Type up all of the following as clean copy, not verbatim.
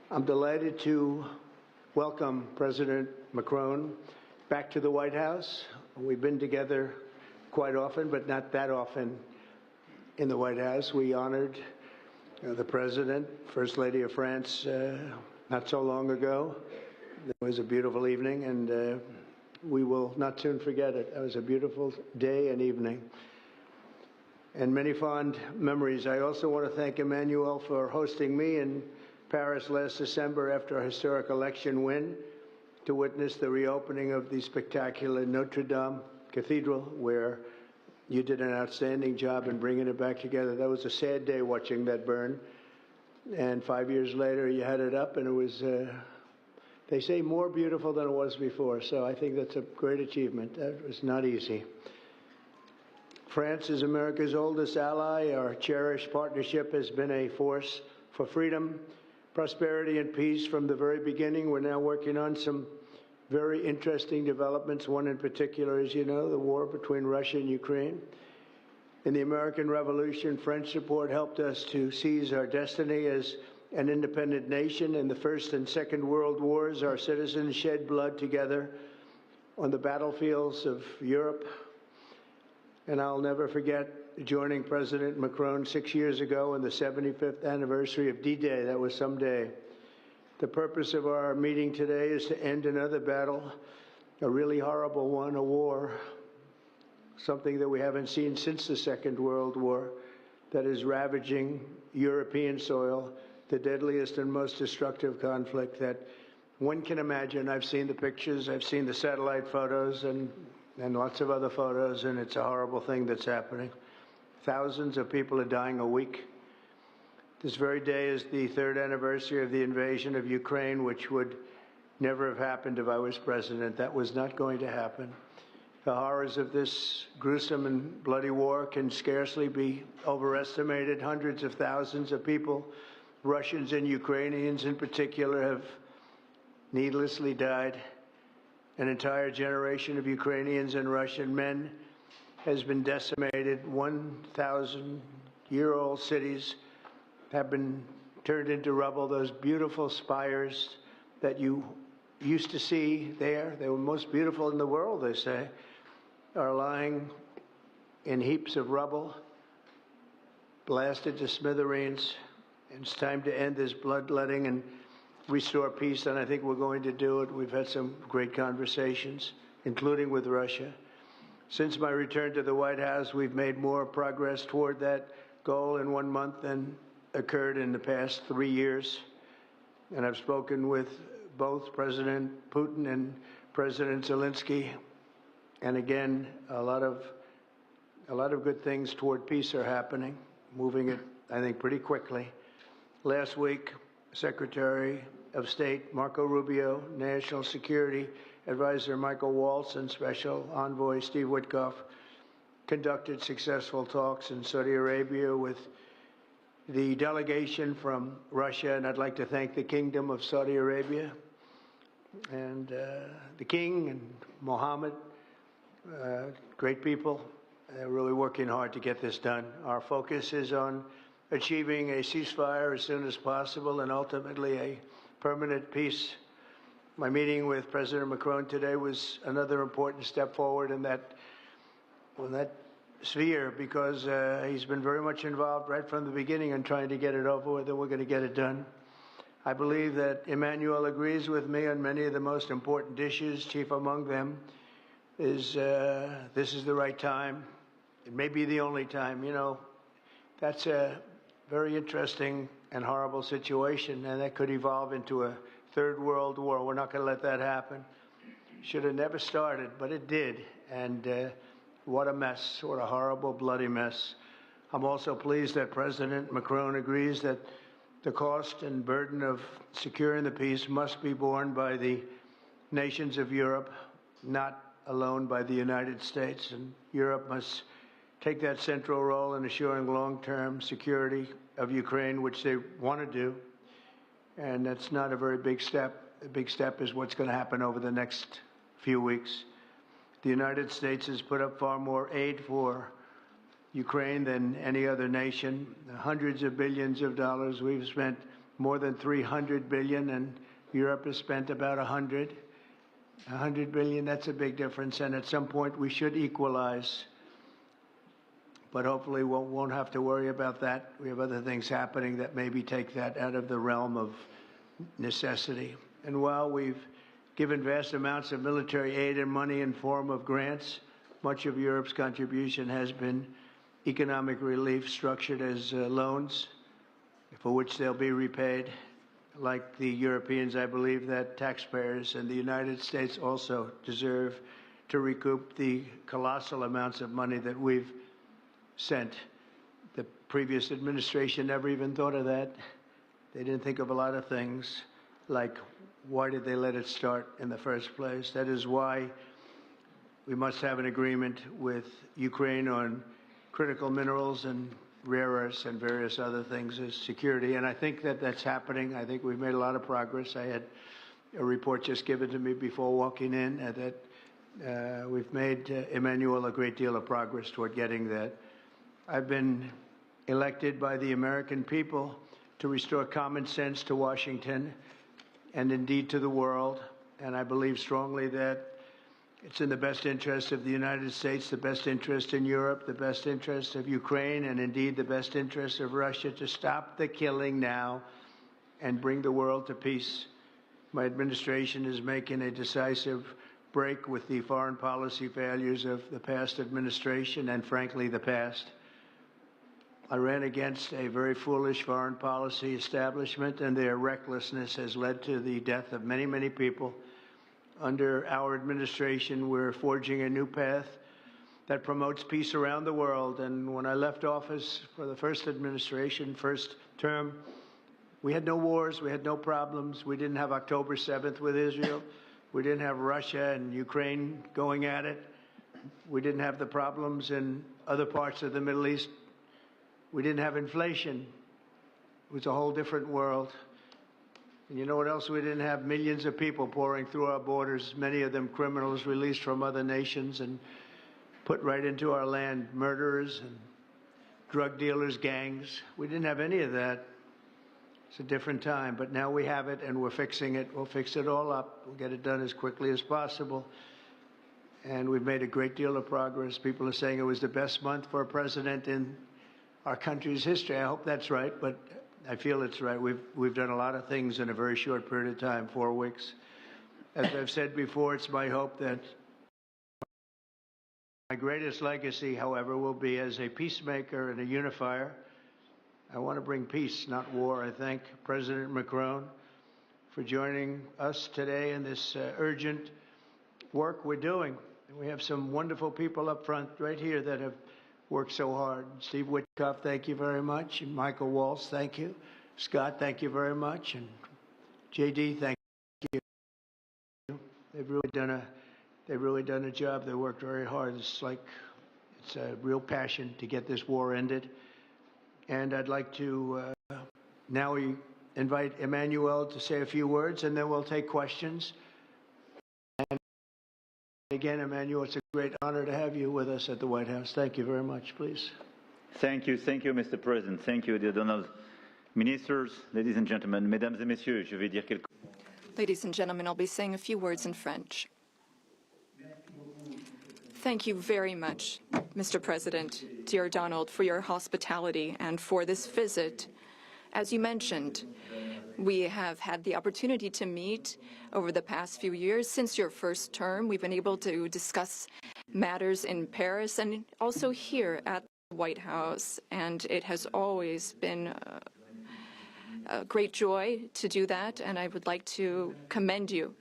I'm delighted to welcome President Macron back to the White House. We've been together quite often, but not that often in the White House. We honored the President, First Lady of France, not so long ago. It was a beautiful evening, and we will not soon forget it. It was a beautiful day and evening, and many fond memories. I also want to thank Emmanuel for hosting me in Paris last December after a historic election win to witness the reopening of the spectacular Notre Dame Cathedral, where you did an outstanding job in bringing it back together. That was a sad day watching that burn. And 5 years later, you had it up, and it was, they say, more beautiful than it was before. So I think that's a great achievement. That was not easy. France is America's oldest ally. Our cherished partnership has been a force for freedom, prosperity, and peace from the very beginning. We're now working on some very interesting developments. One in particular, as you know, the war between Russia and Ukraine. In the American Revolution, French support helped us to seize our destiny as an independent nation. In the First and Second World Wars, our citizens shed blood together on the battlefields of Europe. And I'll never forget joining President Macron 6 years ago on the 75th anniversary of D-Day. That was some day. The purpose of our meeting today is to end another battle, a really horrible one, a war, something that we haven't seen since the Second World War, that is ravaging European soil, the deadliest and most destructive conflict that one can imagine. I've seen the pictures, I've seen the satellite photos and lots of other photos, and it's a horrible thing that's happening. Thousands of people are dying a week. This very day is the third anniversary of the invasion of Ukraine, which would never have happened if I was president. That was not going to happen. The horrors of this gruesome and bloody war can scarcely be overestimated. Hundreds of thousands of people, Russians and Ukrainians in particular, have needlessly died. An entire generation of Ukrainians and Russian men has been decimated. 1,000-year-old cities have been turned into rubble. Those beautiful spires that you used to see there, they were most beautiful in the world, they say, are lying in heaps of rubble, blasted to smithereens. And it's time to end this bloodletting and restore peace, and I think we're going to do it. We've had some great conversations, including with Russia. Since my return to the White House, we've made more progress toward that goal in 1 month than occurred in the past 3 years. And I've spoken with both President Putin and President Zelensky. And again, a lot of good things toward peace are happening, moving it, I think, pretty quickly. Last week, Secretary of State Marco Rubio, National Security Advisor Michael Waltz, and Special Envoy Steve Witkoff conducted successful talks in Saudi Arabia with the delegation from Russia, and I'd like to thank the Kingdom of Saudi Arabia and the King and Mohammed, great people. They're really working hard to get this done. Our focus is on achieving a ceasefire as soon as possible and ultimately a permanent peace. My meeting with President Macron today was another important step forward in that sphere, because he's been very much involved right from the beginning in trying to get it over with, and we're going to get it done. I believe that Emmanuel agrees with me on many of the most important issues. Chief among them is this is the right time. It may be the only time. You know, that's a very interesting and horrible situation, and that could evolve into a third world war. We're not going to let that happen. Should have never started, but it did. And what a mess, what a horrible, bloody mess. I'm also pleased that President Macron agrees that the cost and burden of securing the peace must be borne by the nations of Europe, not alone by the United States. And Europe must take that central role in assuring long-term security of Ukraine, which they want to do. And that's not a very big step. A big step is what's going to happen over the next few weeks. The United States has put up far more aid for Ukraine than any other nation. Hundreds of billions of dollars we've spent more than 300 billion, and Europe has spent about 100 billion. That's a big difference, and at some point we should equalize. But hopefully we won't have to worry about that. We have other things happening that maybe take that out of the realm of necessity. And while we've given vast amounts of military aid and money in form of grants, much of Europe's contribution has been economic relief structured as loans for which they'll be repaid. Like the Europeans, I believe that taxpayers in the United States also deserve to recoup the colossal amounts of money that we've sent. The previous administration never even thought of that. They didn't think of a lot of things, like why did they let it start in the first place? That is why we must have an agreement with Ukraine on critical minerals and rare earths and various other things as security. And I think that that's happening. I think we've made a lot of progress. I had a report just given to me before walking in that we've made, Emmanuel, a great deal of progress toward getting that. I've been elected by the American people to restore common sense to Washington and indeed to the world. And I believe strongly that it's in the best interest of the United States, the best interest in Europe, the best interest of Ukraine, and indeed the best interest of Russia to stop the killing now and bring the world to peace. My administration is making a decisive break with the foreign policy failures of the past administration and, frankly, the past. I ran against a very foolish foreign policy establishment, and their recklessness has led to the death of many, many people. Under our administration, we're forging a new path that promotes peace around the world. And when I left office for the first administration, first term, we had no wars, we had no problems. We didn't have October 7th with Israel. We didn't have Russia and Ukraine going at it. We didn't have the problems in other parts of the Middle East. We didn't have inflation. It was a whole different world. And you know what else we didn't have? Millions of people pouring through our borders, many of them criminals released from other nations and put right into our land, murderers and drug dealers, gangs. We didn't have any of that. It's a different time, but now we have it and we're fixing it. We'll fix it all up. We'll get it done as quickly as possible. And we've made a great deal of progress. People are saying it was the best month for a president in our country's history. I hope that's right, but I feel it's right. We've done a lot of things in a very short period of time, 4 weeks. As I've said before, it's my hope that my greatest legacy, however, will be as a peacemaker and a unifier. I want to bring peace, not war. I thank President Macron for joining us today in this urgent work we're doing. And we have some wonderful people up front right here that have worked so hard. Steve Witkoff, thank you very much. And Michael Waltz, thank you. Scott, thank you very much. And JD, thank you. They've really done a job. They worked very hard. It's a real passion to get this war ended. And I'd like to now invite Emmanuel to say a few words, and then we'll take questions. And again, Emmanuel, it's a great honor to have you with us at the White House. Thank you very much, please. Thank you, Mr. President. Thank you, dear Donald. Ministers, ladies and gentlemen, mesdames et messieurs, je vais dire quelques... Ladies and gentlemen, I'll be saying a few words in French. Thank you very much, Mr. President, dear Donald, for your hospitality and for this visit. As you mentioned, we have had the opportunity to meet over the past few years. Since your first term, we've been able to discuss matters in Paris and also here at the White House, and it has always been a great joy to do that, and I would like to commend you.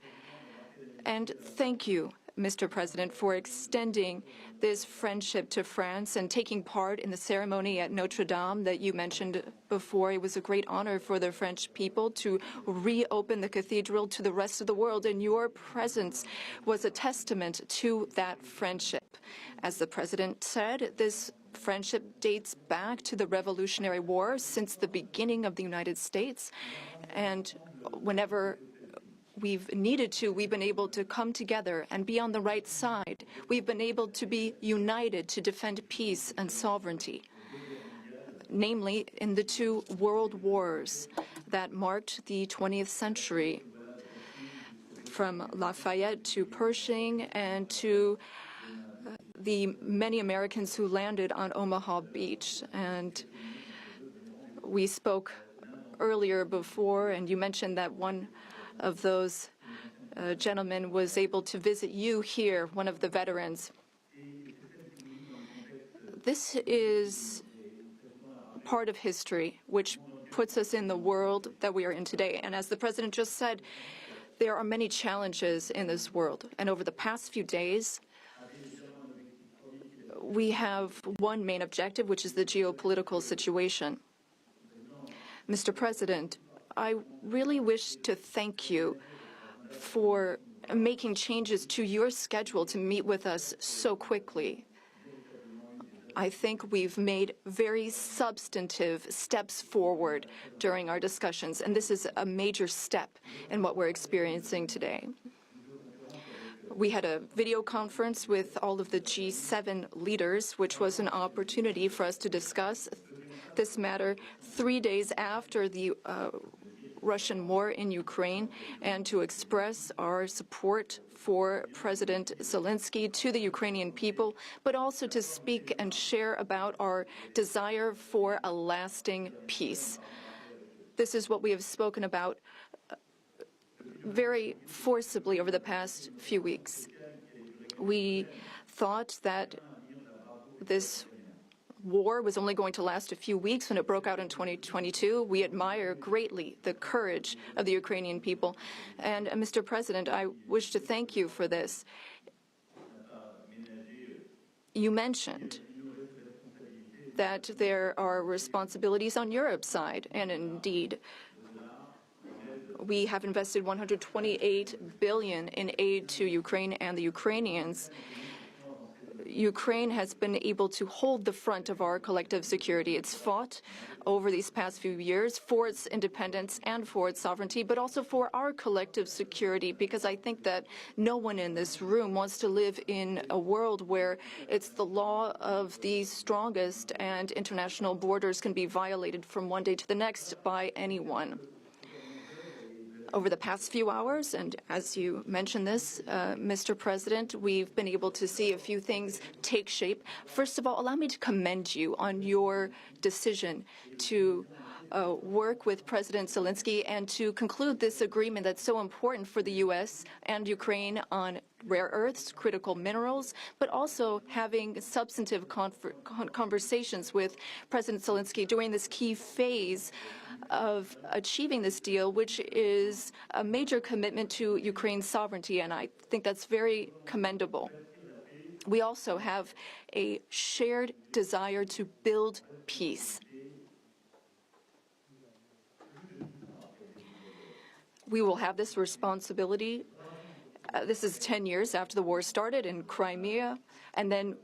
And thank you, Mr. President, for extending this friendship to France and taking part in the ceremony at Notre Dame that you mentioned before. It was a great honor for the French people to reopen the cathedral to the rest of the world, and your presence was a testament to that friendship. As the President said, this friendship dates back to the Revolutionary War, since the beginning of the United States, and whenever we've needed to, we've been able to come together and be on the right side. We've been able to be united to defend peace and sovereignty. namely in the two world wars that marked the 20th century, from Lafayette to Pershing and to the many Americans who landed on Omaha Beach. And we spoke earlier before, and you mentioned that one of those gentlemen was able to visit you here, one of the veterans. This is part of history which puts us in the world that we are in today. And as the President just said, there are many challenges in this world. And over the past few days, we have one main objective, which is the geopolitical situation. Mr. President, I really wish to thank you for making changes to your schedule to meet with us so quickly. I think we've made very substantive steps forward during our discussions, and this is a major step in what we're experiencing today. We had a video conference with all of the G7 leaders, which was an opportunity for us to discuss this matter 3 days after the Russian war in Ukraine, and to express our support for President Zelensky to the Ukrainian people, but also to speak and share about our desire for a lasting peace. This is what we have spoken about very forcibly over the past few weeks. We thought that this war was only going to last a few weeks when it broke out in 2022. We admire greatly the courage of the Ukrainian people. And Mr. President, I wish to thank you for this. You mentioned that there are responsibilities on Europe's side, and indeed, we have invested $128 billion in aid to Ukraine and the Ukrainians. Ukraine has been able to hold the front of our collective security. It's fought over these past few years for its independence and for its sovereignty, but also for our collective security, because I think that no one in this room wants to live in a world where it's the law of the strongest and international borders can be violated from one day to the next by anyone. Over the past few hours, and as you mentioned this, Mr. President, we've been able to see a few things take shape. First of all, allow me to commend you on your decision to work with President Zelensky and to conclude this agreement that's so important for the U.S. and Ukraine on rare earths, critical minerals, but also having substantive conversations with President Zelensky during this key phase of achieving this deal, which is a major commitment to Ukraine's sovereignty, and I think that's very commendable. We also have a shared desire to build peace. We will have this responsibility. This is 10 years after the war started in Crimea, and then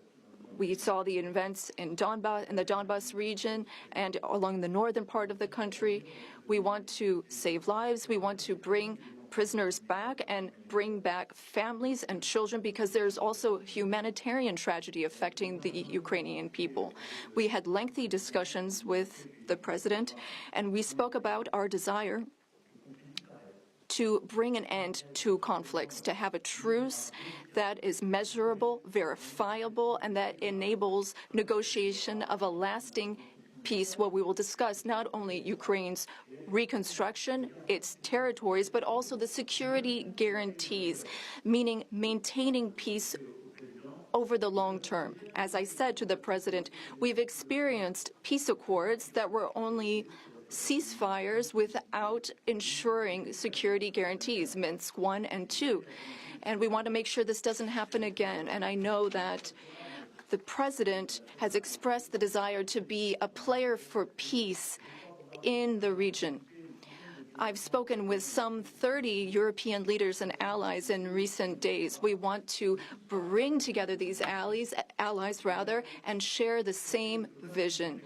we saw the events in the Donbas region and along the northern part of the country. We want to save lives. We want to bring prisoners back and bring back families and children, because there's also humanitarian tragedy affecting the Ukrainian people. We had lengthy discussions with the president, and we spoke about our desire to bring an end to conflicts, to have a truce that is measurable, verifiable, and that enables negotiation of a lasting peace, where we will discuss not only Ukraine's reconstruction, its territories, but also the security guarantees, meaning maintaining peace over the long term. As I said to the president, we've experienced peace accords that were only ceasefires without ensuring security guarantees, Minsk I and II. And we want to make sure this doesn't happen again. And I know that the president has expressed the desire to be a player for peace in the region. I've spoken with some 30 European leaders and allies in recent days. We want to bring together these allies, and share the same vision.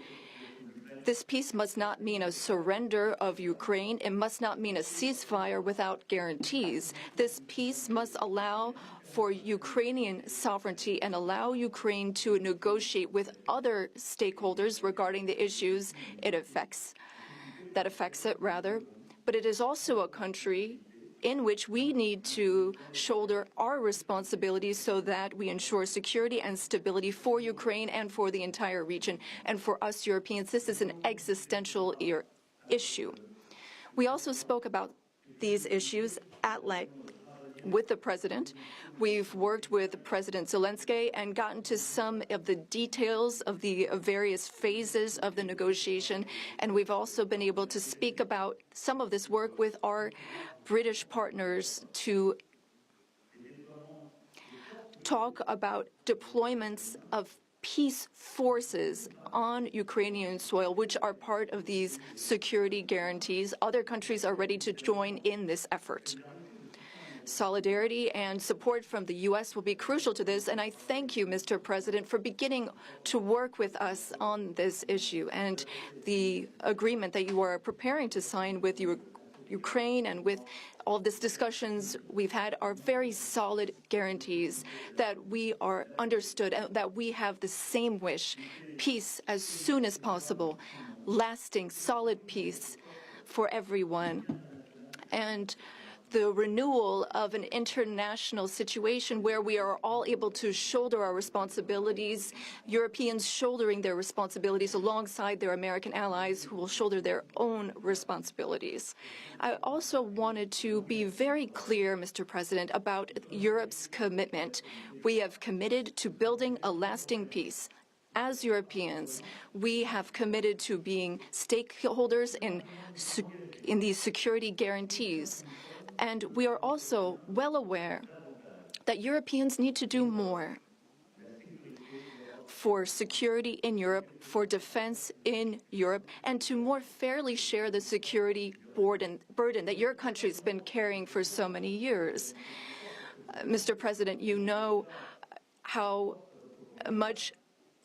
This peace must not mean a surrender of Ukraine. It must not mean a ceasefire without guarantees. This peace must allow for Ukrainian sovereignty and allow Ukraine to negotiate with other stakeholders regarding the issues it affects. But it is also a country in which we need to shoulder our responsibilities so that we ensure security and stability for Ukraine and for the entire region. And for us Europeans, this is an existential issue. We also spoke about these issues at length with the President. We've worked with President Zelensky and gotten to some of the details of the various phases of the negotiation, and we've also been able to speak about some of this work with our British partners to talk about deployments of peace forces on Ukrainian soil, which are part of these security guarantees. Other countries are ready to join in this effort. Solidarity and support from the U.S. will be crucial to this, and I thank you, Mr. President, for beginning to work with us on this issue. And the agreement that you are preparing to sign with Ukraine and with all of these discussions we've had are very solid guarantees that we are understood and that we have the same wish, peace as soon as possible, lasting, solid peace for everyone. And the renewal of an international situation where we are all able to shoulder our responsibilities, Europeans shouldering their responsibilities alongside their American allies who will shoulder their own responsibilities. I also wanted to be very clear, Mr. President, about Europe's commitment. We have committed to building a lasting peace. As Europeans, we have committed to being stakeholders in these security guarantees. And we are also well aware that Europeans need to do more for security in Europe, for defense in Europe, and to more fairly share the security burden that your country has been carrying for so many years. Mr. President, you know how much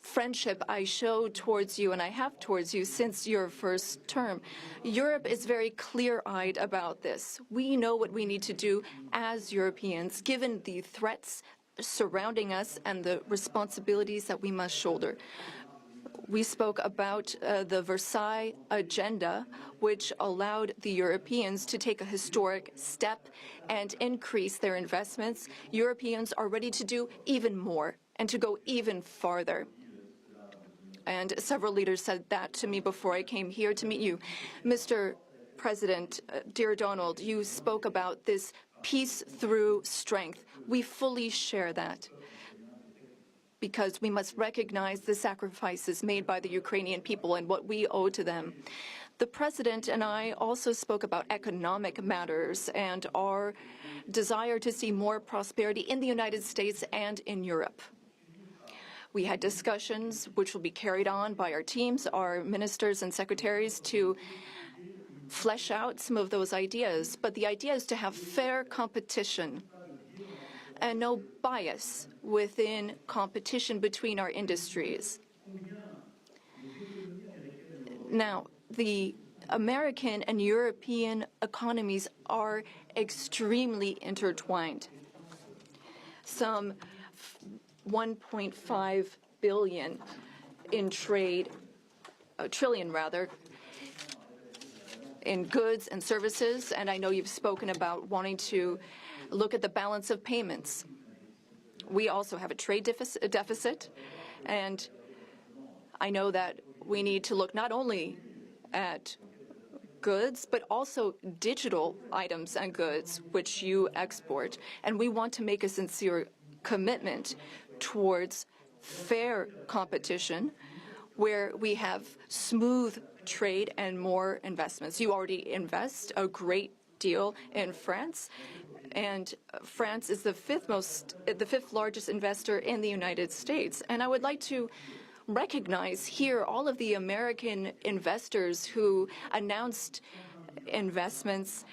friendship I show towards you and I have towards you since your first term. Europe is very clear-eyed about this. We know what we need to do as Europeans, given the threats surrounding us and the responsibilities that we must shoulder. We spoke about the Versailles Agenda, which allowed the Europeans to take a historic step and increase their investments. Europeans are ready to do even more and to go even farther. And several leaders said that to me before I came here to meet you. Mr. President, dear Donald, you spoke about this peace through strength. We fully share that because we must recognize the sacrifices made by the Ukrainian people and what we owe to them. The President and I also spoke about economic matters and our desire to see more prosperity in the United States and in Europe. We had discussions which will be carried on by our teams, our ministers and secretaries, to flesh out some of those ideas. But the idea is to have fair competition and no bias within competition between our industries. Now, the American and European economies are extremely intertwined. Some 1.5 billion in trade, trillion rather, in goods and services, and I know you've spoken about wanting to look at the balance of payments. We also have a trade deficit, and I know that we need to look not only at goods, but also digital items and goods which you export, and we want to make a sincere commitment towards fair competition where we have smooth trade and more investments. You already invest a great deal in France, and France is the fifth largest investor in the United States. And I would like to recognize here all of the American investors who announced investments,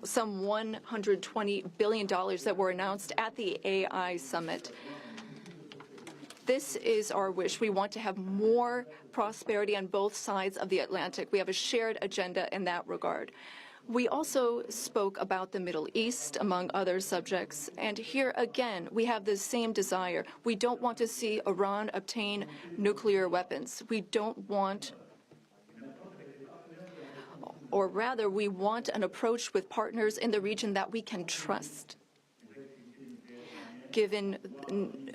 some $120 billion that were announced at the AI summit. This is our wish. We want to have more prosperity on both sides of the Atlantic. We have a shared agenda in that regard. We also spoke about the Middle East, among other subjects. And here again, we have the same desire. We don't want to see Iran obtain nuclear weapons. We don't want, or rather, we want an approach with partners in the region that we can trust. Given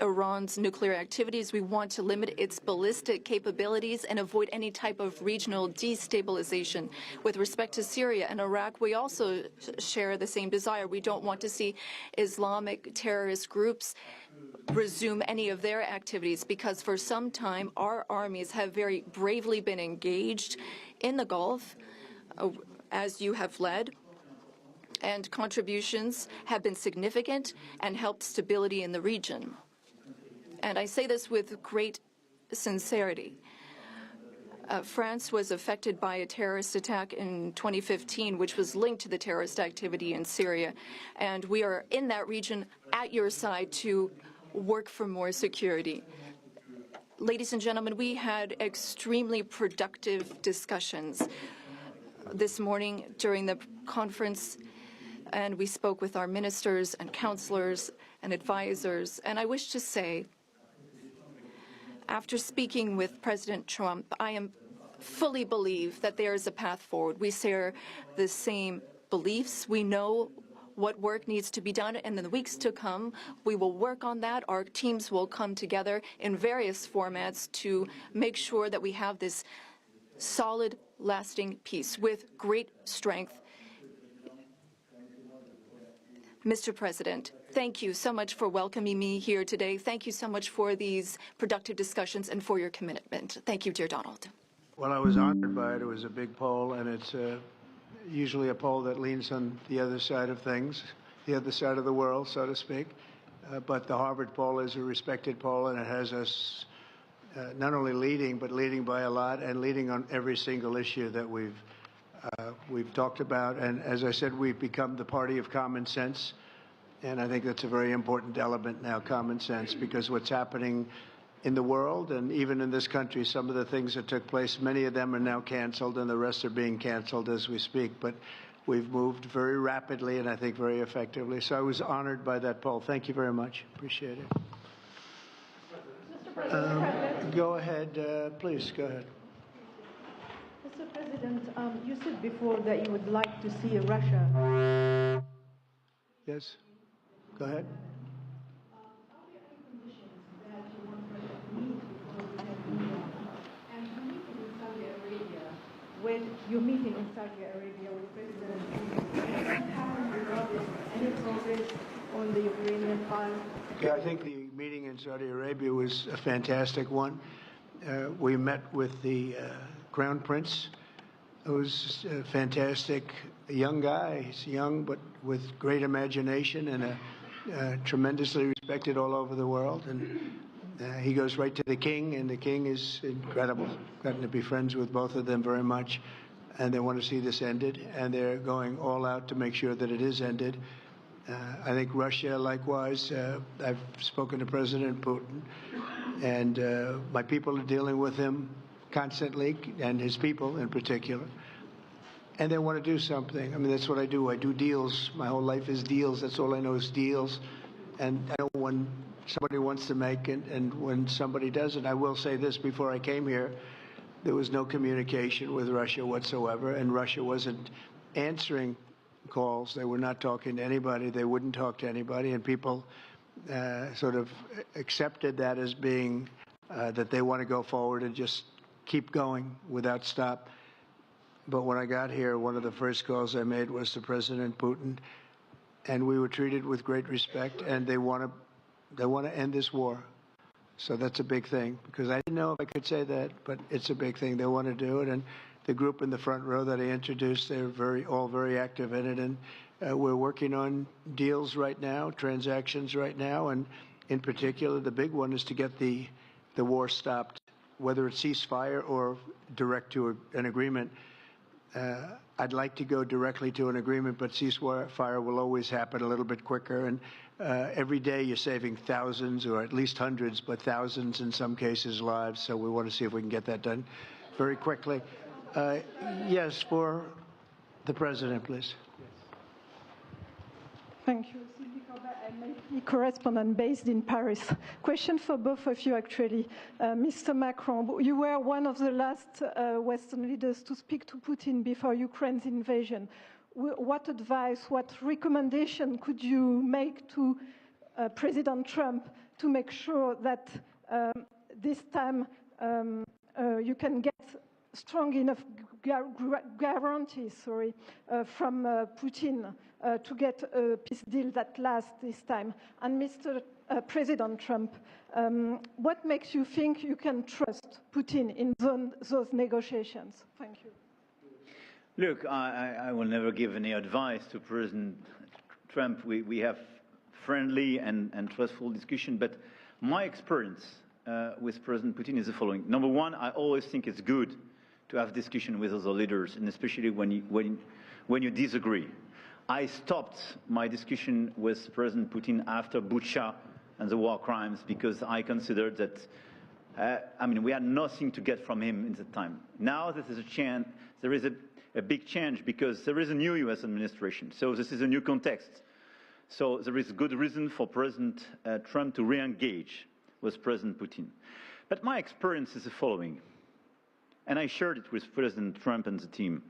Iran's nuclear activities, we want to limit its ballistic capabilities and avoid any type of regional destabilization. With respect to Syria and Iraq, we also share the same desire. We don't want to see Islamic terrorist groups resume any of their activities, because for some time our armies have very bravely been engaged in the Gulf, as you have led, and contributions have been significant and helped stability in the region. And I say this with great sincerity. France was affected by a terrorist attack in 2015, which was linked to the terrorist activity in Syria. And we are in that region at your side to work for more security. Ladies and gentlemen, we had extremely productive discussions this morning during the conference, and we spoke with our ministers and counselors and advisors. And I wish to say, after speaking with President Trump, I fully believe that there is a path forward. We share the same beliefs. We know what work needs to be done, and in the weeks to come, we will work on that. Our teams will come together in various formats to make sure that we have this solid, lasting peace with great strength. Mr. President, thank you so much for welcoming me here today. Thank you so much for these productive discussions and for your commitment. Thank you, dear Donald. Well, I was honored by it. It was a big poll, and it's usually a poll that leans on the other side of things, the other side of the world, so to speak. But the Harvard poll is a respected poll, and it has us not only leading, but leading by a lot, and leading on every single issue that we've talked about. And as I said, we've become the party of common sense. And I think that's a very important element now, common sense, because what's happening in the world and even in this country, some of the things that took place, many of them are now canceled, and the rest are being canceled as we speak. But we've moved very rapidly and I think very effectively. So I was honored by that poll. Thank you very much. Appreciate it. Go ahead, please, go ahead. Mr. President, you said before that you would like to see Russia. Yes, go ahead. When you're meeting in Saudi Arabia with President Putin, any progress on the Ukrainian file? Yeah, I think the meeting in Saudi Arabia was a fantastic one. We met with the Crown Prince, who's a fantastic young guy. He's young, but with great imagination and tremendously respected all over the world. And he goes right to the king, and the king is incredible. Gotten to be friends with both of them very much, and they want to see this ended, and they're going all out to make sure that it is ended. I think Russia, likewise, I've spoken to President Putin, and my people are dealing with him constantly, and his people in particular. And they want to do something. I mean, that's what I do. I do deals. My whole life is deals. That's all I know is deals. And I know when somebody wants to make it and when somebody doesn't. I will say this, before I came here, there was no communication with Russia whatsoever, and Russia wasn't answering calls. They were not talking to anybody. They wouldn't talk to anybody, and people sort of accepted that as being that they want to go forward and just keep going without stop. But when I got here, one of the first calls I made was to President Putin, and we were treated with great respect, and they want to end this war. So that's a big thing, because I didn't know if I could say that, but it's a big thing. They want to do it, and the group in the front row that I introduced, they're all very active in it, and we're working on deals right now, transactions right now, and in particular, the big one is to get the war stopped, whether it's ceasefire or direct to an agreement. I'd like to go directly to an agreement, but ceasefire will always happen a little bit quicker. And every day you're saving thousands, or at least hundreds, but thousands in some cases lives. So we want to see if we can get that done very quickly. Yes, for The President, please. Thank you. Sylvie Corbett, I'm a correspondent based in Paris. Question for both of you, actually. Mr. Macron, you were one of the last Western leaders to speak to Putin before Ukraine's invasion. What advice, what recommendation could you make to President Trump to make sure that this time you can get strong enough guarantees from Putin to get a peace deal that lasts this time? And Mr. President Trump, what makes you think you can trust Putin in those negotiations? Thank you. Look, I will never give any advice to President Trump. We have friendly and trustful discussion, but my experience with President Putin is the following. Number one, I always think it's good to have discussion with other leaders, and especially when you disagree. I stopped my discussion with President Putin after Bucha and the war crimes because I considered that, we had nothing to get from him in that time. Now there is a big change because there is a new U.S. administration, so this is a new context. So there is good reason for President Trump to re-engage with President Putin. But my experience is the following. And I shared it with President Trump and the team.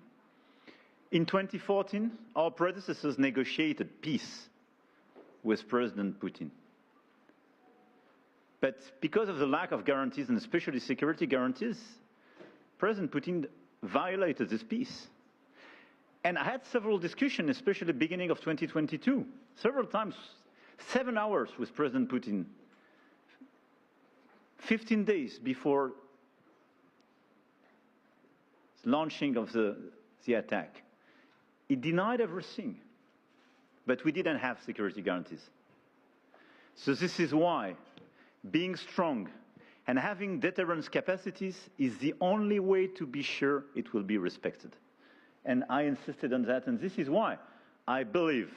In 2014, our predecessors negotiated peace with President Putin. But because of the lack of guarantees, and especially security guarantees, President Putin violated this peace. And I had several discussions, especially at the beginning of 2022, several times, 7 hours with President Putin, 15 days before launching of the attack. He denied everything, but we didn't have security guarantees. So this is why being strong and having deterrence capacities is the only way to be sure it will be respected. And I insisted on that, and this is why I believe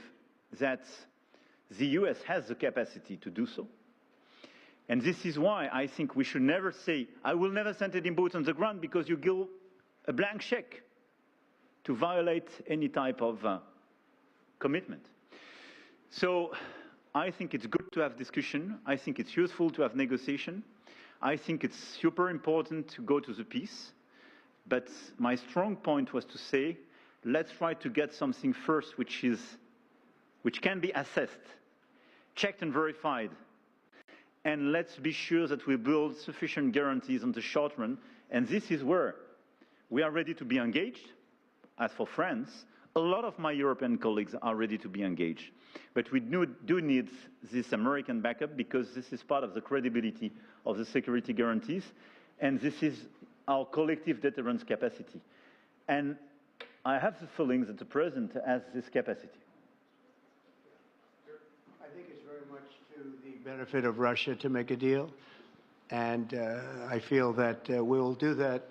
that the US has the capacity to do so. And this is why I think we should never say, I will never send any boots on the ground, because you give a blank check to violate any type of commitment. So I think it's good to have discussion. I think it's useful to have negotiation. I think it's super important to go to the peace. But my strong point was to say, let's try to get something first which can be assessed, checked and verified. And let's be sure that we build sufficient guarantees on the short run. And this is where we are ready to be engaged. As for France, a lot of my European colleagues are ready to be engaged. But we do need this American backup, because this is part of the credibility of the security guarantees. And this is our collective deterrence capacity. And I have the feeling that the President has this capacity. I think it's very much to the benefit of Russia to make a deal. And I feel that we'll do that.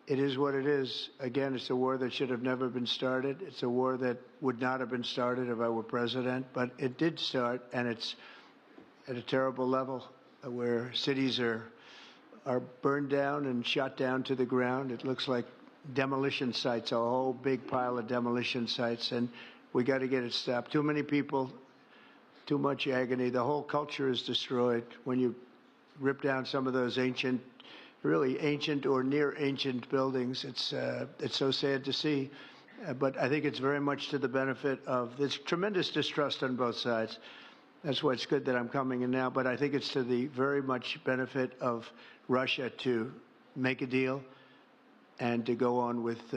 It is what it is. Again, it's a war that should have never been started. It's a war that would not have been started if I were president. But it did start, and it's at a terrible level where cities are burned down and shot down to the ground. It looks like demolition sites, a whole big pile of demolition sites, and we got to get it stopped. Too many people, too much agony. The whole culture is destroyed when you rip down some of those ancient, really ancient or near ancient buildings. It's so sad to see, but I think it's very much to the benefit of this tremendous distrust on both sides. That's why it's good that I'm coming in now, but I think it's to the very much benefit of Russia to make a deal and to go on with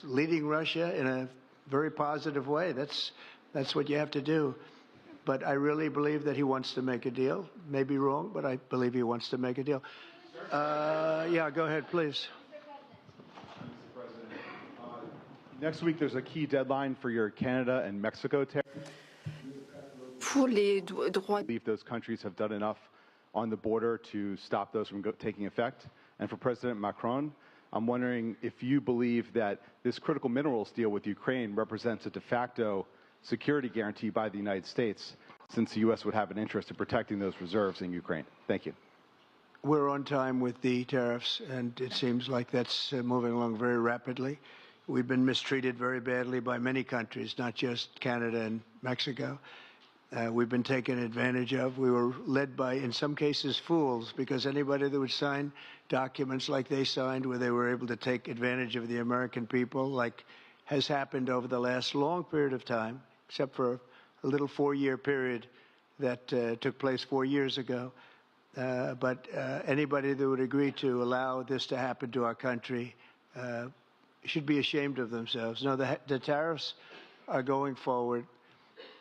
leading Russia in a very positive way. That's what you have to do. But I really believe that he wants to make a deal. Maybe wrong, but I believe he wants to make a deal. Yeah, go ahead, please. Mr. President, next week there's a key deadline for your Canada and Mexico tariffs. I believe those countries have done enough on the border to stop those from taking effect. And for President Macron, I'm wondering if you believe that this critical minerals deal with Ukraine represents a de facto security guarantee by the United States, since the U.S. would have an interest in protecting those reserves in Ukraine. Thank you. We're on time with the tariffs, and it seems like that's moving along very rapidly. We've been mistreated very badly by many countries, not just Canada and Mexico. We've been taken advantage of. We were led by, in some cases, fools, because anybody that would sign documents like they signed, where they were able to take advantage of the American people, like has happened over the last long period of time, except for a little 4-year period that took place 4 years ago. But anybody that would agree to allow this to happen to our country should be ashamed of themselves. No, the tariffs are going forward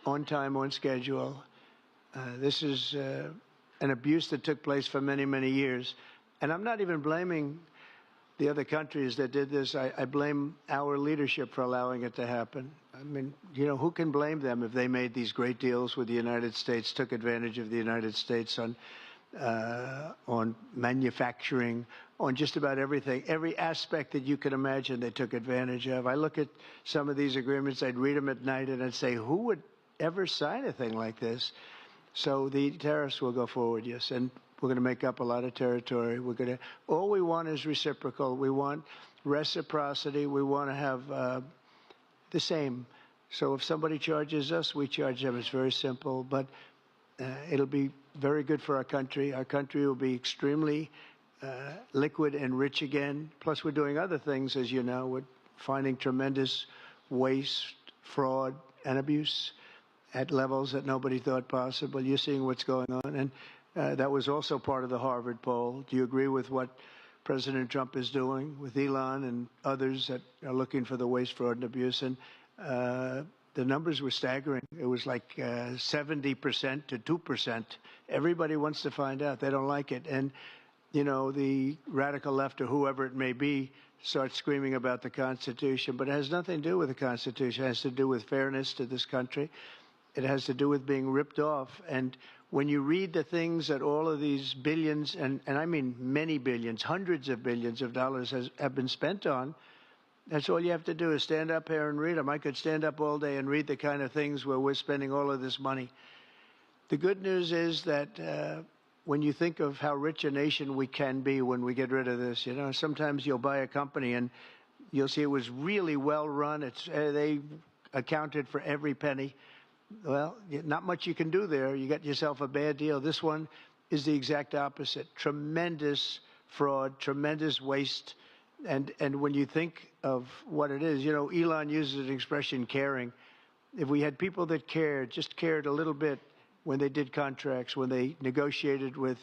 on time, on schedule. This is an abuse that took place for many, many years. And I'm not even blaming the other countries that did this. I blame our leadership for allowing it to happen. I mean, you know, who can blame them if they made these great deals with the United States, took advantage of the United States on manufacturing, on just about everything. Every aspect that you can imagine they took advantage of. I look at some of these agreements, I'd read them at night, and I'd say, who would ever sign a thing like this? So the tariffs will go forward, yes, and we're going to make up a lot of territory. All we want is reciprocal. We want reciprocity. We want to have the same. So if somebody charges us, we charge them. It's very simple, but it'll be very good for our country. Our country will be extremely liquid and rich again. Plus, we're doing other things, as you know. We're finding tremendous waste, fraud, and abuse at levels that nobody thought possible. You're seeing what's going on. And that was also part of the Harvard poll. Do you agree with what President Trump is doing with Elon and others that are looking for the waste, fraud, and abuse? And the numbers were staggering. It was like 70% to 2%. Everybody wants to find out. They don't like it. And, you know, the radical left or whoever it may be starts screaming about the Constitution. But it has nothing to do with the Constitution. It has to do with fairness to this country. It has to do with being ripped off. And when you read the things that all of these billions, and I mean many billions, hundreds of billions of dollars have been spent on, that's all you have to do is stand up here and read them. I could stand up all day and read the kind of things where we're spending all of this money. The good news is that when you think of how rich a nation we can be when we get rid of this, you know, sometimes you'll buy a company and you'll see it was really well run. They accounted for every penny. Well, not much you can do there. You got yourself a bad deal. This one is the exact opposite. Tremendous fraud, tremendous waste. And when you think of what it is, you know, Elon uses an expression, caring. If we had people that cared, just cared a little bit when they did contracts, when they negotiated with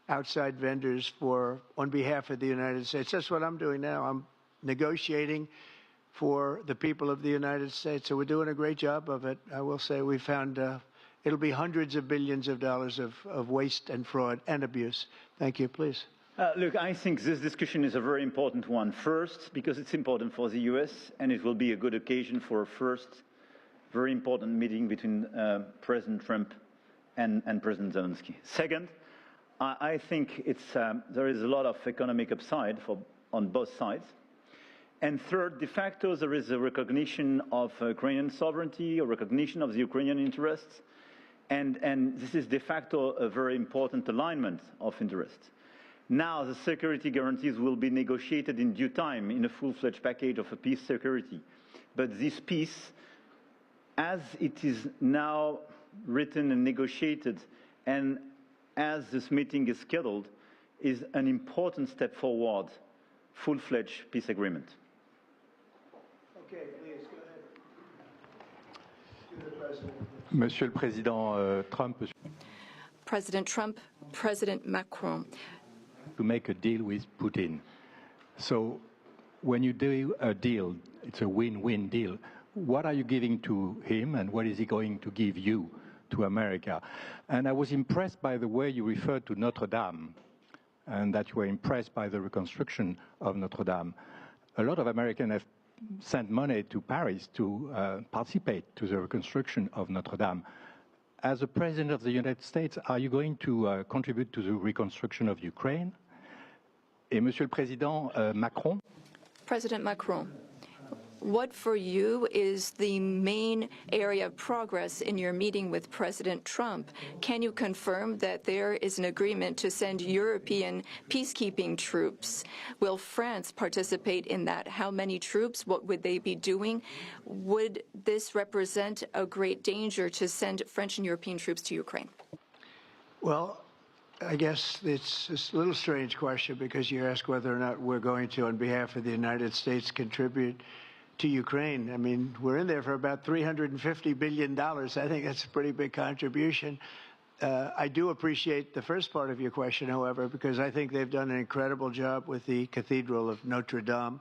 outside vendors on behalf of the United States. That's what I'm doing now. I'm negotiating for the people of the United States. So we're doing a great job of it. I will say we found it'll be hundreds of billions of dollars of waste and fraud and abuse. Thank you. Please. Look, I think this discussion is a very important one. First, because it's important for the U.S., and it will be a good occasion for a first very important meeting between President Trump and President Zelensky. Second, I think there is a lot of economic upside on both sides. And third, de facto, there is a recognition of Ukrainian sovereignty, a recognition of the Ukrainian interests, and this is de facto a very important alignment of interests. Now, the security guarantees will be negotiated in due time in a full-fledged package of a peace security. But this peace, as it is now written and negotiated, and as this meeting is scheduled, is an important step forward, full-fledged peace agreement. Okay, please, go ahead. To the President. Monsieur le Président Trump, President Trump, President Macron. to make a deal with Putin. So when you do a deal, it's a win-win deal. What are you giving to him and what is he going to give you to America? And I was impressed by the way you referred to Notre Dame and that you were impressed by the reconstruction of Notre Dame. A lot of Americans have sent money to Paris to participate to the reconstruction of Notre Dame. As a President of the United States, are you going to contribute to the reconstruction of Ukraine? Et Monsieur le Président Macron? President Macron, What for you is the main area of progress in your meeting with President Trump? Can you confirm that there is an agreement to send European peacekeeping troops? Will France participate in that? How many troops? What would they be doing? Would this represent a great danger to send French and European troops to Ukraine? Well, I guess it's a little strange question because you ask whether or not we're going to, on behalf of the United States, contribute to Ukraine. I mean, we're in there for about $350 billion. I think that's a pretty big contribution. I do appreciate the first part of your question, however, because I think they've done an incredible job with the Cathedral of Notre Dame.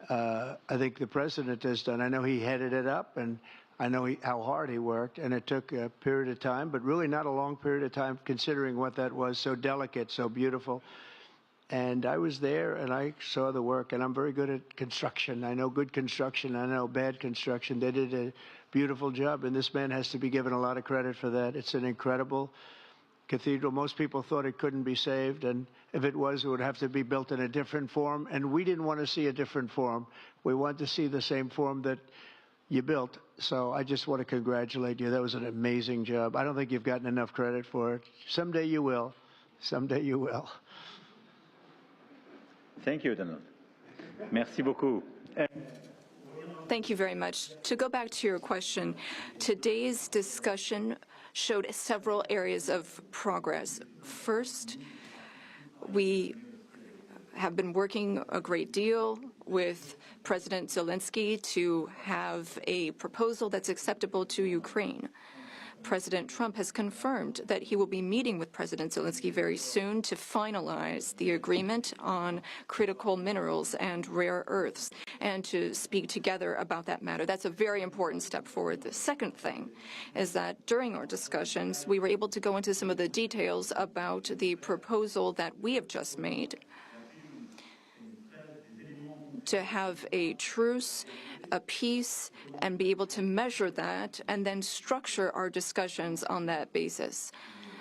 I think the president has done. I know he headed it up, and I know how hard he worked, and it took a period of time, but really not a long period of time considering what that was, so delicate, so beautiful. And I was there, and I saw the work, and I'm very good at construction. I know good construction. I know bad construction. They did a beautiful job, and this man has to be given a lot of credit for that. It's an incredible cathedral. Most people thought it couldn't be saved, and if it was, it would have to be built in a different form, and we didn't want to see a different form. We wanted to see the same form that you built. So I just want to congratulate you. That was an amazing job. I don't think you've gotten enough credit for it. Someday you will. Someday you will. Thank you, Donald. Merci beaucoup. Thank you very much. To go back to your question, today's discussion showed several areas of progress. First, we have been working a great deal with President Zelensky to have a proposal that's acceptable to Ukraine. President Trump has confirmed that he will be meeting with President Zelensky very soon to finalize the agreement on critical minerals and rare earths and to speak together about that matter. That's a very important step forward. The second thing is that during our discussions, we were able to go into some of the details about the proposal that we have just made to have a truce, a peace, and be able to measure that and then structure our discussions on that basis.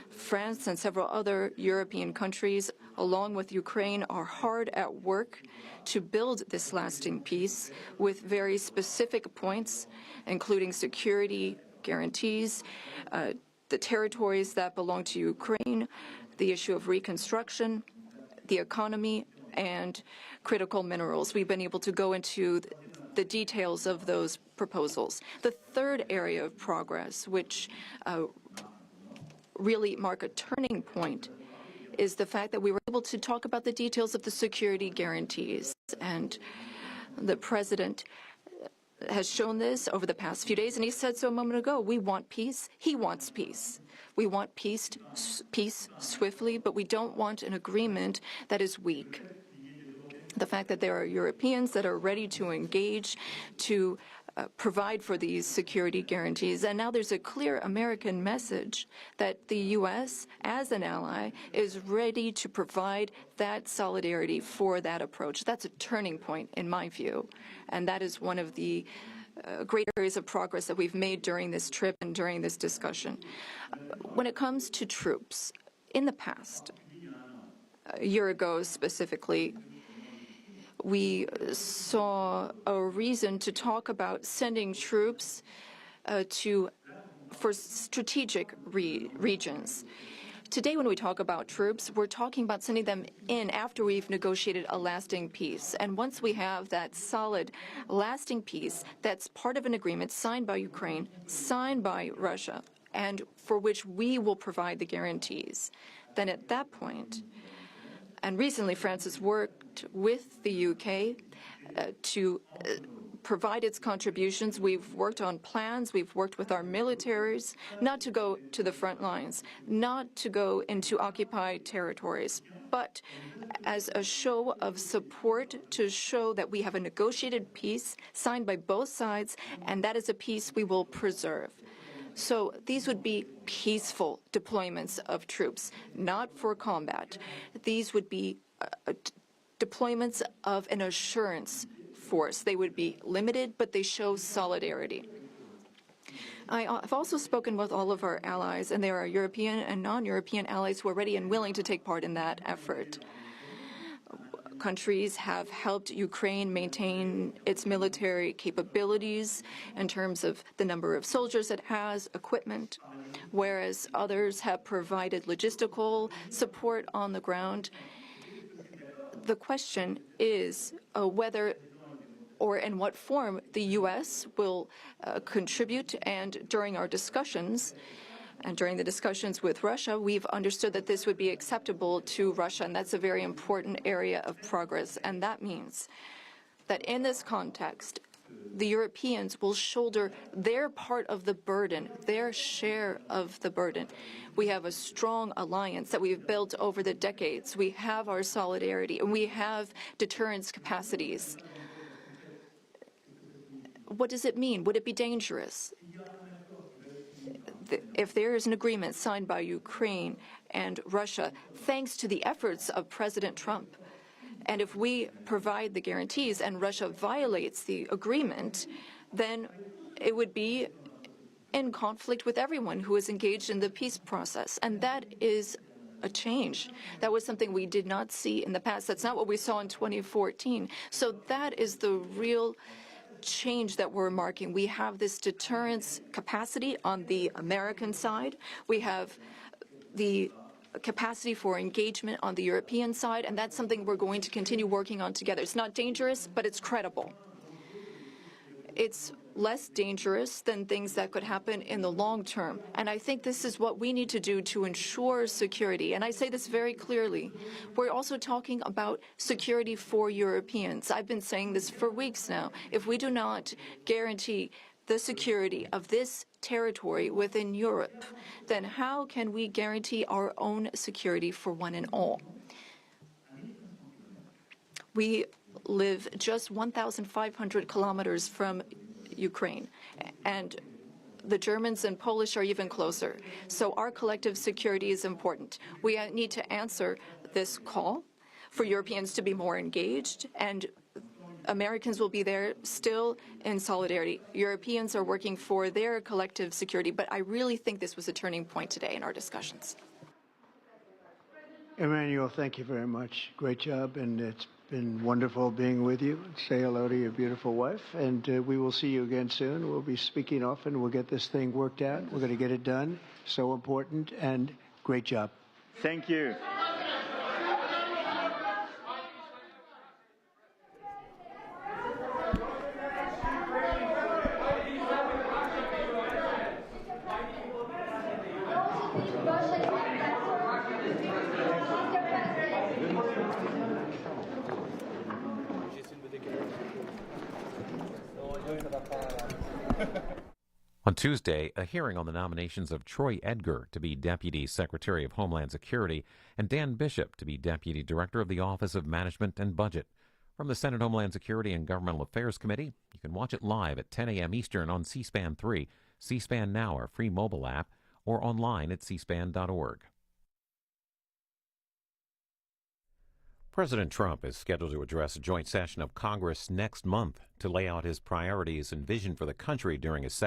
France and several other European countries, along with Ukraine, are hard at work to build this lasting peace with very specific points, including security guarantees, the territories that belong to Ukraine, the issue of reconstruction, the economy, and critical minerals. We've been able to go into the details of those proposals. The third area of progress, which really mark a turning point, is the fact that we were able to talk about the details of the security guarantees. And the president has shown this over the past few days, and he said so a moment ago. We want peace. He wants peace. We want peace swiftly, but we don't want an agreement that is weak. The fact that there are Europeans that are ready to engage to provide for these security guarantees. And now there's a clear American message that the U.S., as an ally, is ready to provide that solidarity for that approach. That's a turning point, in my view. And that is one of the great areas of progress that we've made during this trip and during this discussion. When it comes to troops, in the past, a year ago specifically, we saw a reason to talk about sending troops for strategic regions. Today, when we talk about troops, we're talking about sending them in after we've negotiated a lasting peace. And once we have that solid, lasting peace, that's part of an agreement signed by Ukraine, signed by Russia, and for which we will provide the guarantees, then at that point, and recently France has worked with the UK to provide its contributions. We've worked on plans. We've worked with our militaries not to go to the front lines, not to go into occupied territories, but as a show of support to show that we have a negotiated peace signed by both sides, and that is a peace we will preserve. So these would be peaceful deployments of troops, not for combat. These would be deployments of an assurance force. They would be limited, but they show solidarity. I've also spoken with all of our allies, and there are European and non-European allies who are ready and willing to take part in that effort. countries have helped Ukraine maintain its military capabilities in terms of the number of soldiers it has, equipment, whereas others have provided logistical support on the ground. The question is whether or in what form the U.S. will contribute. And during our discussions, and during the discussions with Russia, we've understood that this would be acceptable to Russia, and that's a very important area of progress. And that means that in this context, the Europeans will shoulder their part of the burden, their share of the burden. We have a strong alliance that we've built over the decades. We have our solidarity, and we have deterrence capacities. What does it mean? Would it be dangerous? If there is an agreement signed by Ukraine and Russia, thanks to the efforts of President Trump, and if we provide the guarantees and Russia violates the agreement, then it would be in conflict with everyone who is engaged in the peace process. And that is a change. That was something we did not see in the past. That's not what we saw in 2014. So that is the real change that we're marking. We have this deterrence capacity on the American side. We have the capacity for engagement on the European side, and that's something we're going to continue working on together. It's not dangerous, but it's credible. It's less dangerous than things that could happen in the long term. And I think this is what we need to do to ensure security. And I say this very clearly. We're also talking about security for Europeans. I've been saying this for weeks now. If we do not guarantee the security of this territory within Europe, then how can we guarantee our own security for one and all? We live just 1,500 kilometers from Ukraine, and the Germans and Polish are even closer. So our collective security is important. We need to answer this call for Europeans to be more engaged, and Americans will be there still in solidarity. Europeans are working for their collective security, but I really think this was a turning point today in our discussions. Emmanuel, thank you very much. Great job, and it's been wonderful being with you. Say hello to your beautiful wife, and we will see you again soon. We'll be speaking often. We'll get this thing worked out. We're going to get it done. So important, and great job. Thank you. On Tuesday, a hearing on the nominations of Troy Edgar to be Deputy Secretary of Homeland Security and Dan Bishop to be Deputy Director of the Office of Management and Budget. From the Senate Homeland Security and Governmental Affairs Committee, you can watch it live at 10 a.m. Eastern on C-SPAN 3, C-SPAN Now, our free mobile app, or online at cspan.org. President Trump is scheduled to address a joint session of Congress next month to lay out his priorities and vision for the country during his second